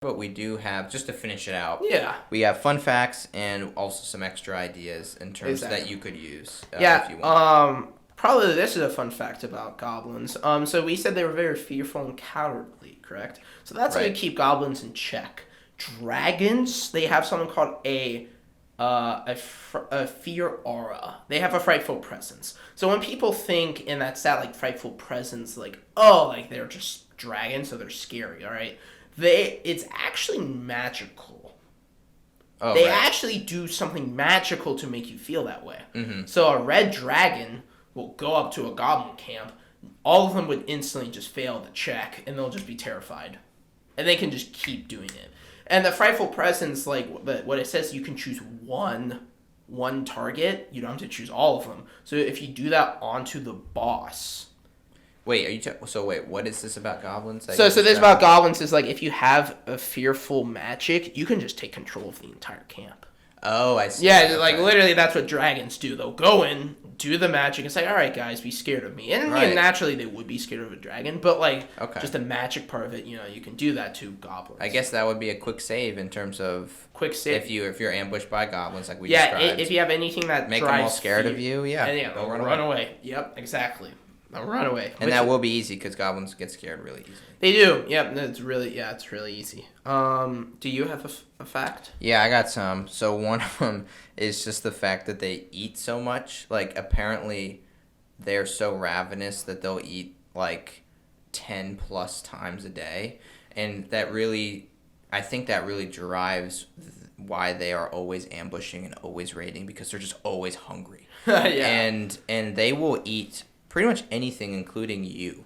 but we do have, just to finish it out, Yeah. we have fun facts and also some extra ideas in terms that you could use Yeah. if you want. Probably this is a fun fact about goblins. So we said they were very fearful and cowardly, correct? So that's how you keep goblins in check. Dragons, they have something called a fear aura. They have a frightful presence. So when people think in that stat, like frightful presence, like, oh, like they're just dragons, so they're scary, all right? It's actually magical. Oh, they right. actually do something magical to make you feel that way. Mm-hmm. So a red dragon will go up to a goblin camp. All of them would instantly just fail the check, and they'll just be terrified. And they can just keep doing it. And the frightful presence, like what it says, you can choose one target. You don't have to choose all of them. So if you do that onto the boss. Wait, wait, what is this about goblins? So this about goblins is like if you have a fearful magic, you can just take control of the entire camp. Oh, I see. Yeah, like literally that's what dragons do. They'll go in, do the magic, and say, all right, guys, be scared of me. And naturally they would be scared of a dragon, but like just the magic part of it, you can do that to goblins. I guess that would be a quick save in terms of quick save. If you're ambushed by goblins like we described. Yeah, if you have anything that make them all scared of you, they'll run away. Yep, exactly. They'll run away. And that will be easy because goblins get scared really easily. They do. Yep, it's really easy. Do you have a fact? Yeah, I got some. So one of them is just the fact that they eat so much. Like apparently they're so ravenous that they'll eat like 10 plus times a day. And I think that really drives why they are always ambushing and always raiding because they're just always hungry. And they will eat pretty much anything, including you,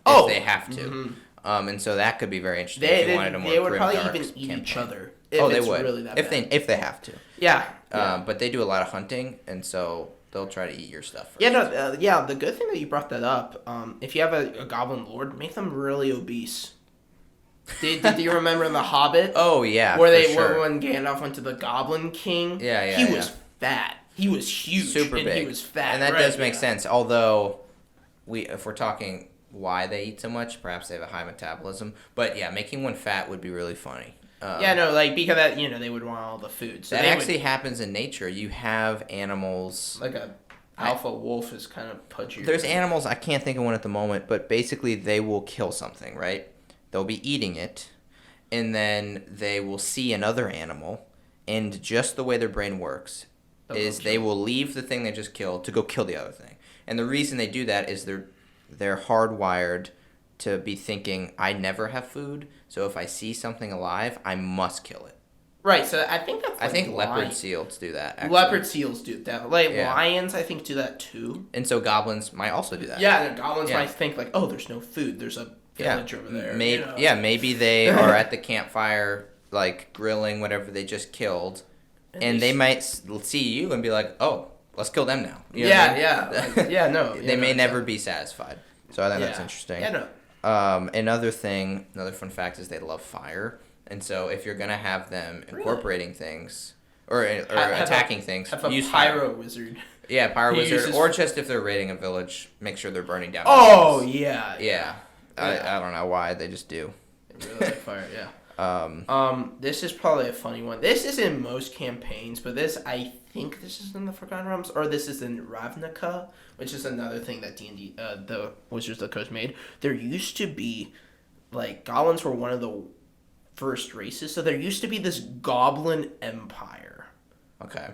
if they have to. Mm-hmm. And so that could be very interesting if you wanted a more they would grim, probably dark even eat campaign. each other. They would really that if bad. if they have to. Yeah. But they do a lot of hunting, and so they'll try to eat your stuff first. Yeah, the good thing that you brought that up, if you have a goblin lord, make them really obese. Did you remember in The Hobbit? Oh yeah, when Gandalf went to the Goblin King? He was fat. He was huge. Super big. He was fat. And that does make sense. Although, if we're talking why they eat so much, perhaps they have a high metabolism. But yeah, making one fat would be really funny. Because that they would want all the food. So that actually happens in nature. You have animals like a alpha wolf is kind of pudgy. There's animals, I can't think of one at the moment, but basically they will kill something, right? They'll be eating it, and then they will see another animal, and just the way their brain works is they will leave the thing they just killed to go kill the other thing. And the reason they do that is they're hardwired to be thinking, I never have food, so if I see something alive, I must kill it. Right, so I think that's I think leopard seals do that, actually. Leopard seals do that. Lions, I think, do that too. And so goblins might also do that. Yeah, the goblins might think, like, oh, there's no food. There's a village over there. Maybe they are at the campfire, like, grilling whatever they just killed, and they might see you and be like, oh, let's kill them now. You know they may never be satisfied. So I think that's interesting. Another fun fact is they love fire. And so if you're going to have them incorporating things or attacking things, use pyro wizard. Yeah, pyro wizard. Or just if they're raiding a village, make sure they're burning down. Oh, yeah. I don't know why. They just do. They really like fire, yeah. This is probably a funny one. This is in most campaigns, but I think this is in the Forgotten Realms, or this is in Ravnica, which is another thing that D&D, the Wizards of the Coast made. There used to be, like, goblins were one of the first races, so there used to be this goblin empire. Okay.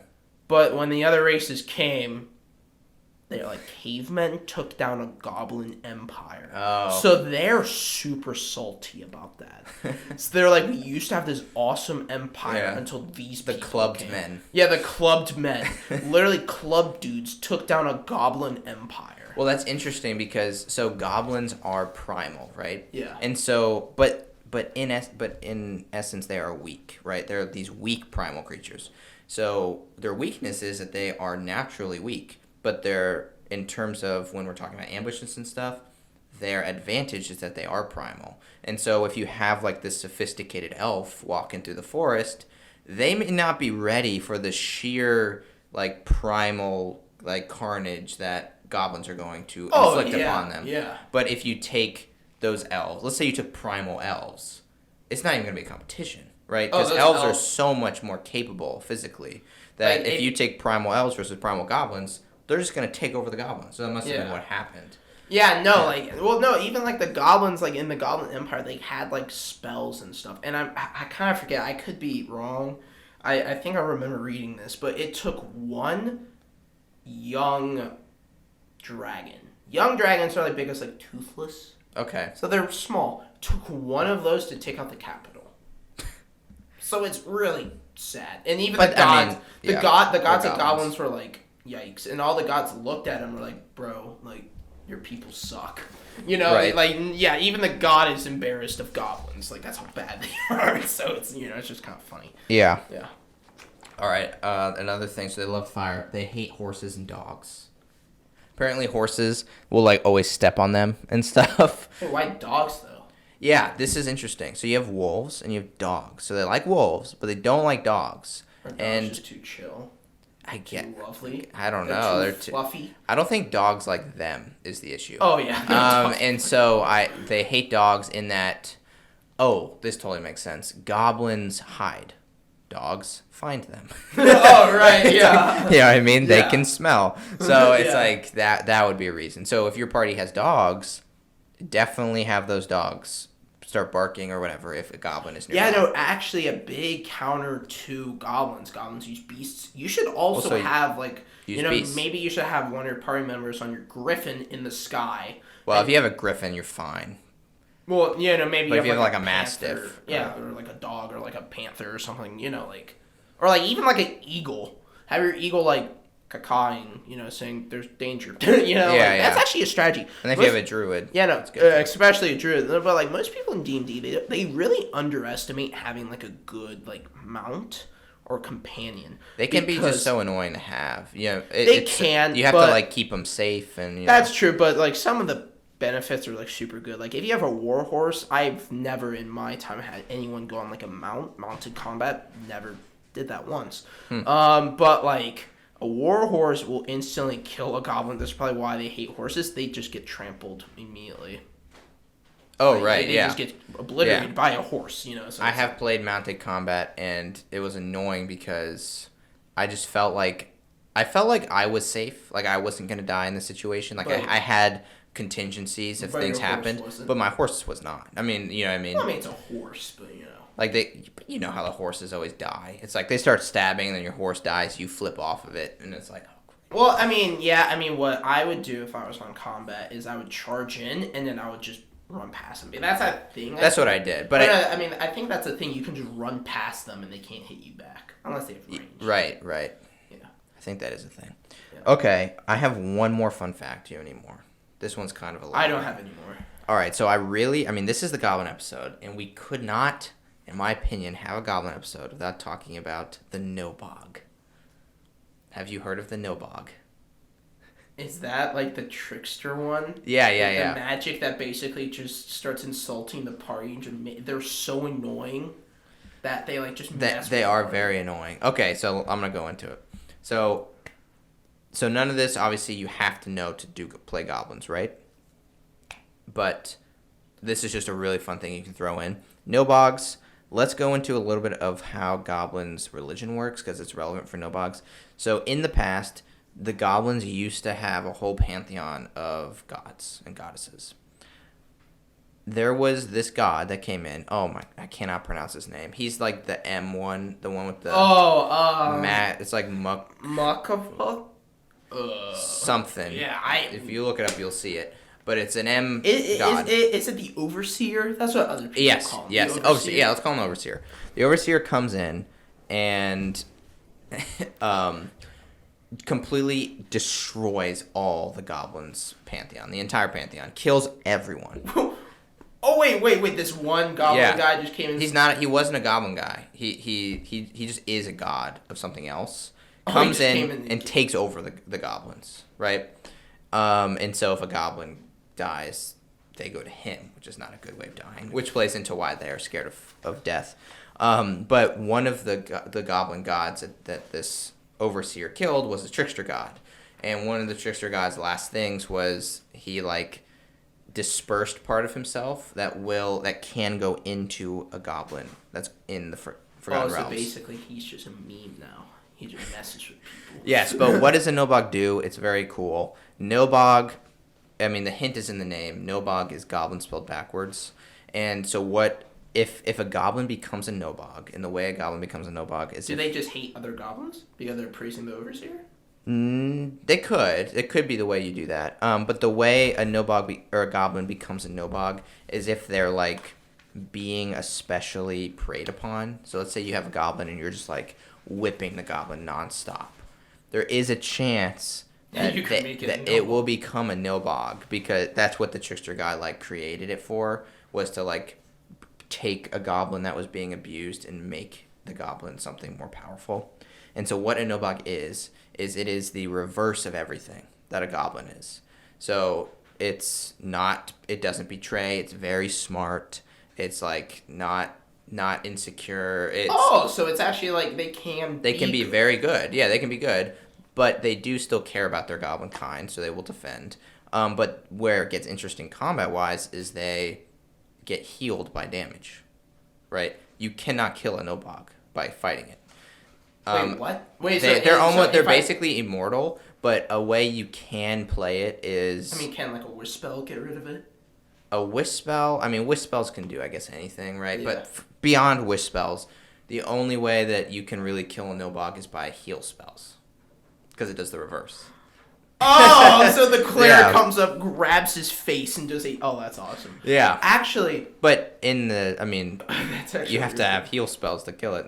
But when the other races came, they're like cavemen took down a goblin empire. Oh. So they're super salty about that. So they're like, we used to have this awesome empire until these people clubbed came. men. Yeah, the clubbed men. Literally clubbed dudes took down a goblin empire. Well, that's interesting because goblins are primal, right? Yeah. And so but in essence they are weak, right? They're these weak primal creatures. So their weakness is that they are naturally weak, but they're, in terms of when we're talking about ambushes and stuff, their advantage is that they are primal. And so if you have like this sophisticated elf walking through the forest, they may not be ready for the sheer like primal like carnage that goblins are going to inflict upon them. Yeah. But if you take those elves, let's say you took primal elves, it's not even going to be a competition, right? Oh, Because those elves are elves- so much more capable physically that Like, if you take primal elves versus primal goblins, they're just going to take over the goblins. So that must have been what happened. Yeah, no, like, well, no, even, like, the goblins, like, in the Goblin Empire, they had, like, spells and stuff. And I kind of forget, I could be wrong. I think I remember reading this, but it took one young dragon. Young dragons are, like, big as, like, toothless. Okay. So they're small. Took one of those to take out the capital. So it's really sad. And even the gods, the gods of goblins were like, yikes. And all the gods looked at him and were like, bro, like, your people suck. You know, right. like, yeah, even the god is embarrassed of goblins. Like, that's how bad they are. So it's, you know, it's just kind of funny. Yeah. Yeah. All right. Another thing. So they love fire. They hate horses and dogs. Apparently, horses will like always step on them and stuff. Hey, why dogs though? Yeah, this is interesting. So you have wolves and you have dogs. So they like wolves, but they don't like dogs. Are dogs and just too chill? I get. Too lovely. I don't They're know. Too They're fluffy. I don't think dogs like them is the issue. Oh yeah. And so they hate dogs in that. Oh, this totally makes sense. Goblins hide. Dogs find them. Oh right, yeah. You know what I mean? They Yeah. can smell. So it's Yeah. like that would be a reason. So if your party has dogs, definitely have those dogs start barking or whatever if a goblin is nearby. Yeah, no, actually a big counter to goblins. Goblins use beasts. You should also have like beasts. maybe you should have one of your party members on your griffin in the sky. Well, if you have a griffin, you're fine. Well, maybe But if you have like a panther, mastiff. yeah, or like a dog or like a panther or something, like, or like even like an eagle. Have your eagle like cacawing, saying there's danger. That's actually a strategy. And if you have a druid, yeah, no, especially a druid. But like most people in D&D, they really underestimate having like a good like mount or companion. They can be just so annoying to have. You know, they can. You have to like keep them safe and. That's true, but like some of the benefits are like super good. Like if you have a war horse, I've never in my time had anyone go on like a mounted combat. Never did that once. But like a war horse will instantly kill a goblin. That's probably why they hate horses. They just get trampled immediately. Oh like, right, they yeah. just get obliterated by a horse. So I have played mounted combat and it was annoying because I just felt like I was safe. Like I wasn't gonna die in the situation. Like I had contingencies if things happened, but my horse was not. I mean, you know what I mean? Well, I mean, it's a horse, but like you know how the horses always die. It's like they start stabbing, and then your horse dies. You flip off of it, and it's like. Oh, well, I mean, yeah. I mean, what I would do if I was on combat is I would charge in, and then I would just run past them. That's a thing. That's what I did, but I mean, I think that's a thing. You can just run past them, and they can't hit you back unless they have range. Right. Yeah. I think that is a thing. Yeah. Okay, I have one more fun fact. Do you have any more? This one's kind of a lot. I don't have any more. All right, so this is the Goblin episode, and we could not, in my opinion, have a Goblin episode without talking about the Nobog. Have you heard of the Nobog? Is that like the trickster one? Yeah. The magic that basically just starts insulting the party and just they're so annoying that they like just mess they with are them. very annoying. Okay, so I'm gonna go into it. So none of this, obviously, you have to know to play goblins, right? But this is just a really fun thing you can throw in. Nobogs. Let's go into a little bit of how goblins' religion works because it's relevant for Nobogs. So in the past, the goblins used to have a whole pantheon of gods and goddesses. There was this god that came in. Oh my! I cannot pronounce his name. He's like the M one, the one with the It's like Makava. Something. Yeah, if you look it up, you'll see it. But it's an M god. Is it the overseer? That's what other people call him. Yes. Overseer. Yeah, let's call him overseer. The overseer comes in and completely destroys all the goblins' pantheon, the entire pantheon, kills everyone. Oh wait! This one goblin guy just came in. He's not. He wasn't a goblin guy. He just is a god of something else. Comes in and takes over the goblins, right? And so if a goblin dies, they go to him, which is not a good way of dying, which plays into why they are scared of death. But one of the goblin gods that this overseer killed was a trickster god, and one of the trickster god's last things was he like dispersed part of himself that can go into a goblin that's in the Forgotten Realms. So basically he's just a meme now. He just messes with people. Yes, but what does a Nobog do? It's very cool. Nobog, I mean, the hint is in the name. Nobog is goblin spelled backwards. And so what if a goblin becomes a Nobog, and the way a goblin becomes a Nobog is... Do they just hate other goblins because they're praising the overseer? They could. It could be the way you do that. But the way a Nobog or a goblin becomes a Nobog is if they're, like, being especially preyed upon. So let's say you have a goblin and you're just, like, whipping the goblin nonstop. There is a chance that it will become a Nobog, because that's what the trickster guy, like, created it for, was to, like, take a goblin that was being abused and make the goblin something more powerful. And so what a Nobog is it is the reverse of everything that a goblin is. So it doesn't betray, it's very smart, it's like not insecure. So it's actually like they can be very good. Yeah, they can be good, but they do still care about their goblin kind, so they will defend. But where it gets interesting combat-wise is they get healed by damage, right? You cannot kill a Nobog by fighting it. Wait, what? Wait, they're basically immortal, but a way you can play it is... I mean, can like a wisp spell get rid of it? A wisp spell? I mean, wisp spells can do, I guess, anything, right? Yeah. But beyond wisp spells, the only way that you can really kill a Nobog is by heal spells, because it does the reverse. Oh, so the cleric comes up, grabs his face, and does oh, that's awesome. Yeah. Actually... But you have to have heal spells to kill it.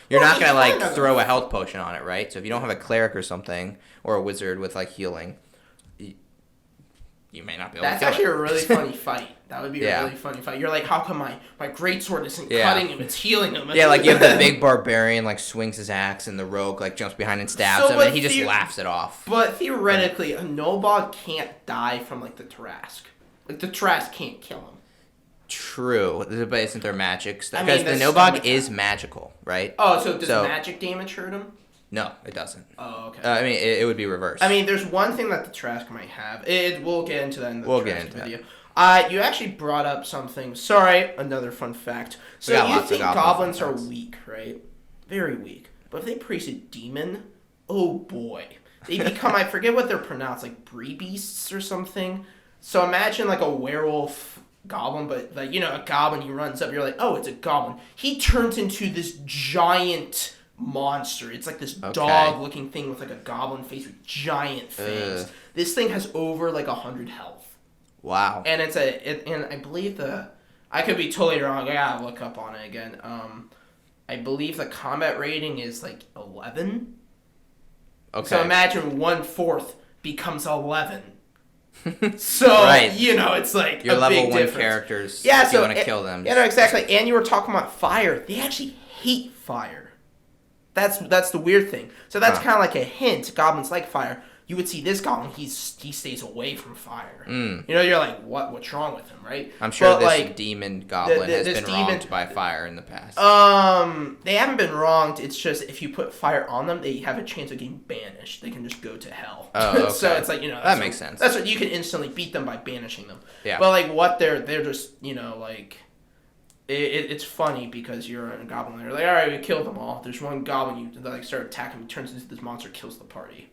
You're not gonna like throw a health potion on it, right? So if you don't have a cleric or something, or a wizard with like healing, you may not be able to kill it. That's actually a really funny fight. That would be a really funny fight. You're like, how come my greatsword isn't cutting him? It's healing him. Yeah, like you have the big barbarian like swings his axe, and the rogue like jumps behind and stabs him, and he just laughs it off. But theoretically, a Nobog can't die from like the Tarrasque. Like the Tarrasque can't kill him. True, but isn't there magic stuff? Because the Nobog is magical, right? Oh, so does magic damage hurt him? No, it doesn't. Oh, okay. I mean, it would be reversed. I mean, there's one thing that the Tarrasque might have. We'll get into that in the Tarrasque video. You actually brought up something. Sorry, another fun fact. So you think goblins are weak, right? Very weak. But if they priest a demon, oh boy. They become, I forget what they're pronounced, like brie beasts or something. So imagine like a werewolf goblin, but like, you know, a goblin, he runs up, you're like, oh, it's a goblin. He turns into this giant monster. It's like this dog-looking thing with like a goblin face with giant fangs. This thing has over like 100 health. Wow. And and I believe I could be totally wrong. I gotta look up on it again. I believe the combat rating is like 11. Okay. So imagine 1/4 becomes 11. So, right. You know, it's like your a level big 1 difference. Characters, yeah, if you want to kill them. Yeah, no, exactly. And you were talking about fire. They actually hate fire. That's the weird thing. So that's kind of like a hint. Goblins like fire. You would see this goblin, he stays away from fire. You know, you're like, what's wrong with him, right? I'm sure this demon goblin has been wronged by fire in the past. They haven't been wronged. It's just if you put fire on them, they have a chance of getting banished. They can just go to hell. Oh, okay. So it's like, you know, that makes sense. That's what you can instantly beat them by banishing them. Yeah. But like what they're just, you know, like it's funny because you're in a goblin. They're like, all right, we killed them all. There's one goblin you like start attacking. He turns into this monster, kills the party.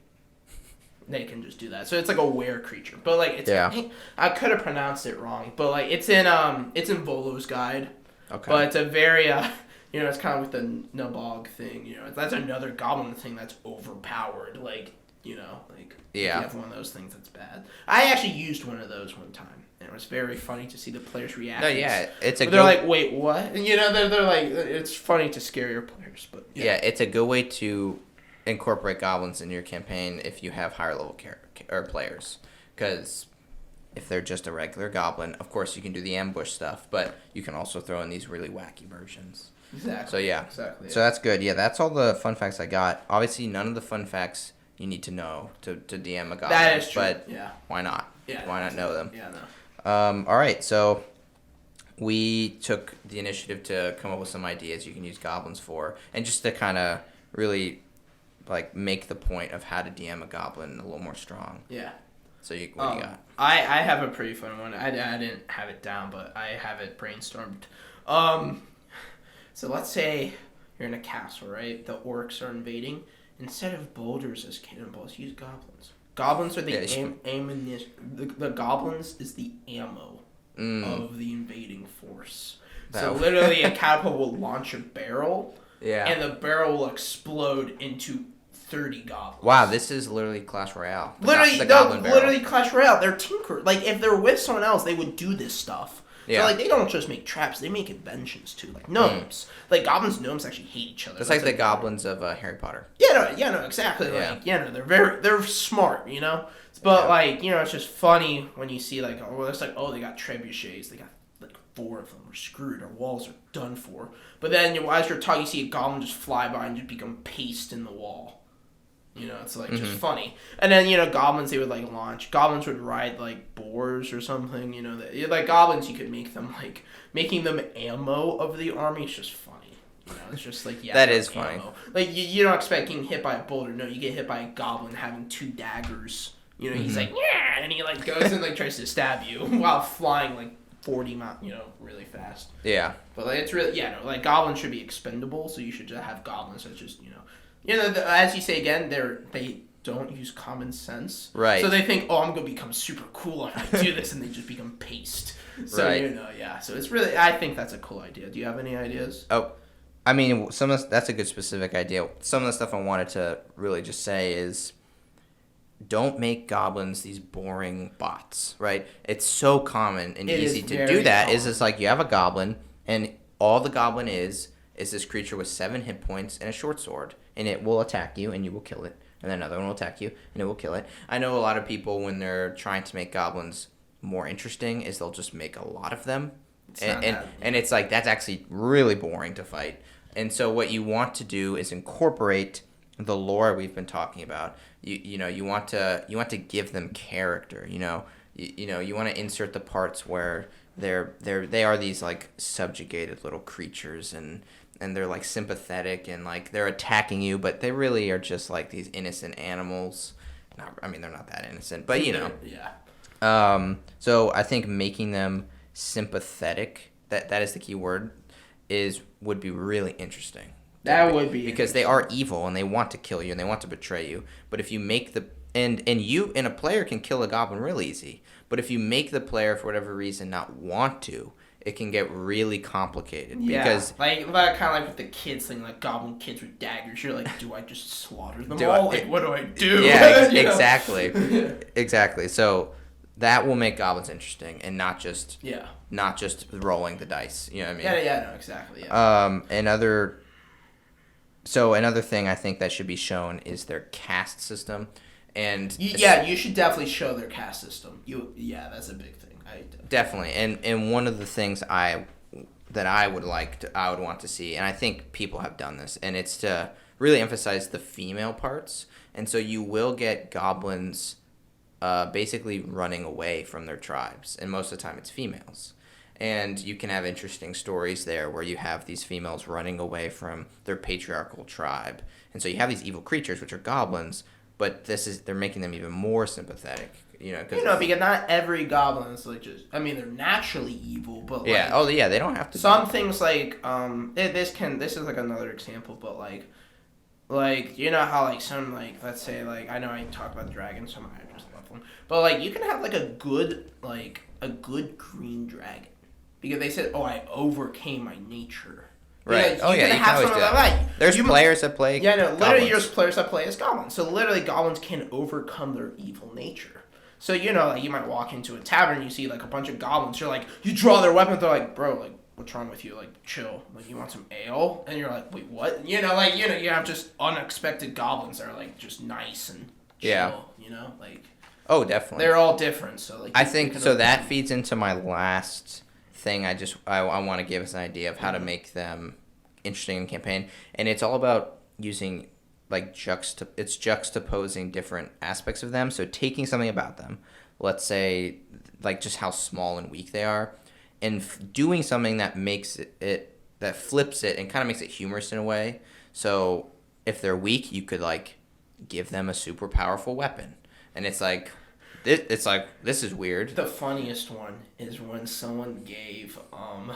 They can just do that. So it's like a were creature. But like it's I could have pronounced it wrong, but like it's in Volo's guide. Okay. But it's a very you know, it's kind of with the Nobog thing, you know. That's another goblin thing that's overpowered, like, you know, like if you have one of those things that's bad. I actually used one of those one time. And it was very funny to see the players' reactions. No, yeah, they're like, "Wait, what?" And, you know, they're like, it's funny to scare your players, but yeah, it's a good way to incorporate goblins in your campaign if you have higher level players, because if they're just a regular goblin, of course you can do the ambush stuff, but you can also throw in these really wacky versions. Exactly. So yeah, exactly. So that's good. Yeah, that's all the fun facts I got. Obviously, none of the fun facts you need to know to DM a goblin. That is true. But yeah, why not? Yeah, why not know them? Yeah, no. All right, so we took the initiative to come up with some ideas you can use goblins for, and just to kind of really like make the point of how to DM a goblin a little more strong. Yeah. So what do you got? I have a pretty fun one. I didn't have it down, but I have it brainstormed. So let's say you're in a castle, right? The orcs are invading. Instead of boulders as cannonballs, use goblins. Goblins are the ammunition. The goblins is the ammo of the invading force. So literally, a catapult will launch a barrel, and the barrel will explode into 30 goblins. Wow, this is literally Clash Royale. Literally Clash Royale. They're tinker. Like, if they're with someone else, they would do this stuff. Yeah. So, like, they don't just make traps, they make inventions, too. Like, gnomes. Like, goblins and gnomes actually hate each other. That's like the goblins of Harry Potter. Yeah, exactly. Yeah. Like, they're smart, you know? But, like, you know, it's just funny when you see, like, they got trebuchets. They got, like, 4 of them. We're screwed. Our walls are done for. But then, as you're talking, you see a goblin just fly by and just become paste in the wall. You know, it's, like, just funny. And then, you know, goblins, they would, like, launch. Goblins would ride, like, boars or something, you know. Like, goblins, you could make them, like, making them ammo of the army is just funny. You know, it's just, like, that is funny. Like, you don't expect getting hit by a boulder. No, you get hit by a goblin having 2 daggers. You know, he's like, yeah, and he, like, goes and, like, tries to stab you while flying, like, 40 miles, you know, really fast. Yeah. But, like, it's really, like, goblins should be expendable, so you should just have goblins that just, you know, as you say again, they don't use common sense. Right. So they think, I'm going to become super cool if I do this, and they just become paste. So, right. You know, yeah. So it's really, I think that's a cool idea. Do you have any ideas? Oh, I mean, that's a good specific idea. Some of the stuff I wanted to really just say is, don't make goblins these boring bots, right? It's so common and easy to do that. Common. Is it's like you have a goblin, and all the goblin is this creature with 7 hit points and a short sword. And it will attack you, and you will kill it. And then another one will attack you, and it will kill it. I know a lot of people, when they're trying to make goblins more interesting, is they'll just make a lot of them. And it's like, that's actually really boring to fight. And so what you want to do is incorporate the lore we've been talking about. You know, you want to give them character. You know, you want to insert the parts where they are these, like, subjugated little creatures, and they're, like, sympathetic, and, like, they're attacking you, but they really are just, like, these innocent animals. They're not that innocent, but, you know. Yeah. So I think making them sympathetic, that is the key word, would be really interesting. That would be because they are evil, and they want to kill you, and they want to betray you. But if you make and a player can kill a goblin real easy, but if you make the player, for whatever reason, not want to, it can get really complicated. Yeah, because kind of like with the kids thing, like goblin kids with daggers. You're like, do I just slaughter them all? What do I do? Yeah, exactly. Exactly. So that will make goblins interesting, and not just rolling the dice. You know what I mean? Yeah, no, exactly. Yeah. Another thing I think that should be shown is their caste system. And you should definitely show their caste system. That's a big thing. Definitely, and one of the things I would want to see, and I think people have done this, and it's to really emphasize the female parts. And so you will get goblins basically running away from their tribes, and most of the time it's females. And you can have interesting stories there where you have these females running away from their patriarchal tribe. And so you have these evil creatures, which are goblins, but they're making them even more sympathetic. Because not every goblin is like they're naturally evil, but like, they don't have to. Some things like this is like another example, but like you know how like some like let's say like I know I talk about dragons, some I just love them, but like you can have like a good green dragon because they said I overcame my nature. Right. You can always do that. There's players that play. Yeah, no. Literally, there's players that play as goblins. So literally, goblins can overcome their evil nature. So you might walk into a tavern, you see like a bunch of goblins. You're like, you draw their weapon. They're like, bro, like, what's wrong with you? Like, chill. Like, you want some ale? And you're like, wait, what? You have just unexpected goblins that are like just nice and chill. Yeah. Like. Oh, definitely. They're all different. So like. I think so. That feeds into my last thing. I want to give us an idea of how to make them interesting in campaign, and it's all about using like juxtaposing different aspects of them. So taking something about them, let's say like just how small and weak they are, and doing something that makes that flips it and kind of makes it humorous in a way. So if they're weak, you could like give them a super powerful weapon, and it's like it's like, this is weird. The funniest one is when someone gave God,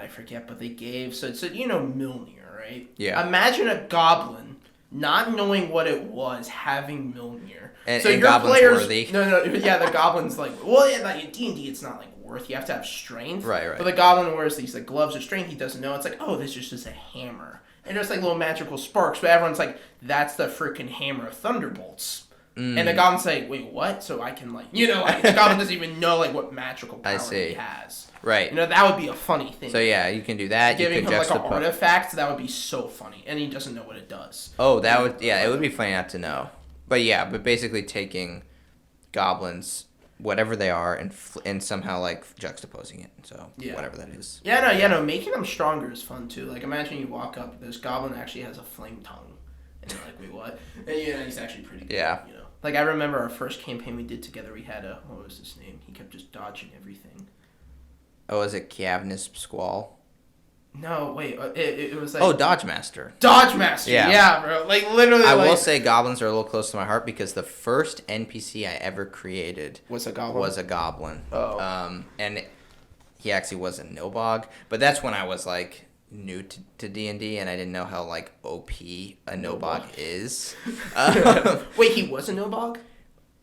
I forget, but they gave, so Milnir, right? Yeah. Imagine a goblin not knowing what it was having Milnir. And, so and your Goblin's players, worthy. No, yeah, the goblin's like, well, yeah, like in D&D it's not like worth, you have to have strength. Right. But the goblin wears these like gloves of strength, he doesn't know, it's like, oh, this is just a hammer. And there's like little magical sparks, but everyone's like, that's the freaking hammer of thunderbolts. And the goblin's like, wait, what? So I can like, the goblin doesn't even know like what magical power he has. Right. That would be a funny thing. So yeah, you can do that. Giving you could him like an artifact, that would be so funny. And he doesn't know what it does. Oh, that would, it would be funny not to know. But basically taking goblins, whatever they are, and somehow like juxtaposing it. So whatever that is. Yeah, making them stronger is fun too. Like imagine you walk up, this goblin actually has a flame tongue. And you're like, wait, what? And he's actually pretty good. Yeah. Like I remember our first campaign we did together, we had what was his name? He kept just dodging everything. Oh, is it Cavnus Squall? No, wait. It was like... Oh, Dodge Master. Dodge Master, yeah bro. Like, literally, I will say goblins are a little close to my heart because the first NPC I ever created... Was a goblin? Oh. And he actually was a Nobog. But that's when I was, like, new to D&D, and I didn't know how, like, OP a Nobog is. Wait, he was a Nobog?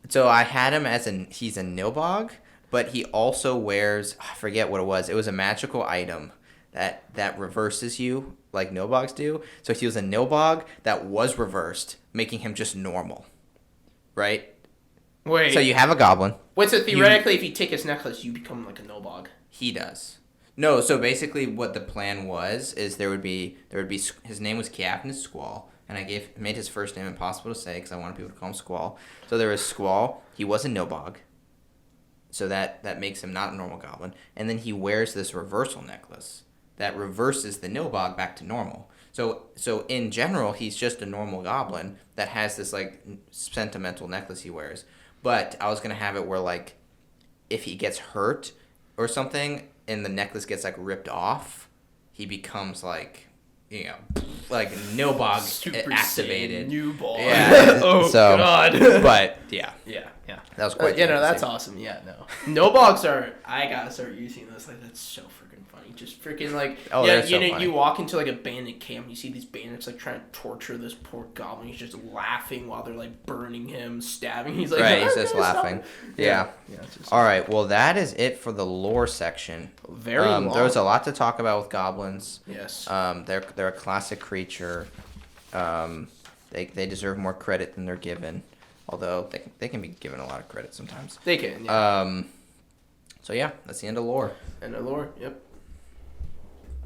So I had him as he's a Nobog, but he also wears... I forget what it was. It was a magical item that reverses you like Nobogs do. So he was a Nobog that was reversed, making him just normal. Right? Wait. So you have a goblin. Wait, so theoretically if you take his necklace, you become like a Nobog. He does. No, so basically what the plan was is there would be his name was Cavnus Squall, and I made his first name impossible to say because I wanted people to call him Squall. So there was Squall. He was a Nobog. So that makes him not a normal goblin. And then he wears this reversal necklace that reverses the Nobog back to normal. So in general, he's just a normal goblin that has this like sentimental necklace he wears. But I was gonna have it where like if he gets hurt or something and the necklace gets like ripped off, he becomes like like Nobog Super activated. New ball. Yeah. God. But yeah. That was quite. That's awesome. Yeah, no. Nobogs are. I gotta start using those. Like that's so freaking funny. Just freaking like. Oh, they're so funny. You walk into like a bandit camp. You see these bandits like trying to torture this poor goblin. He's just laughing while they're like burning him, stabbing. He's like. Right. He's just laughing. Yeah. All right. Well, that is it for the lore section. Very long. There was a lot to talk about with goblins. Yes. They're a classic creature. They deserve more credit than they're given. Although they can be given a lot of credit sometimes. They can. Yeah. So yeah, that's the end of lore. End of lore. Yep.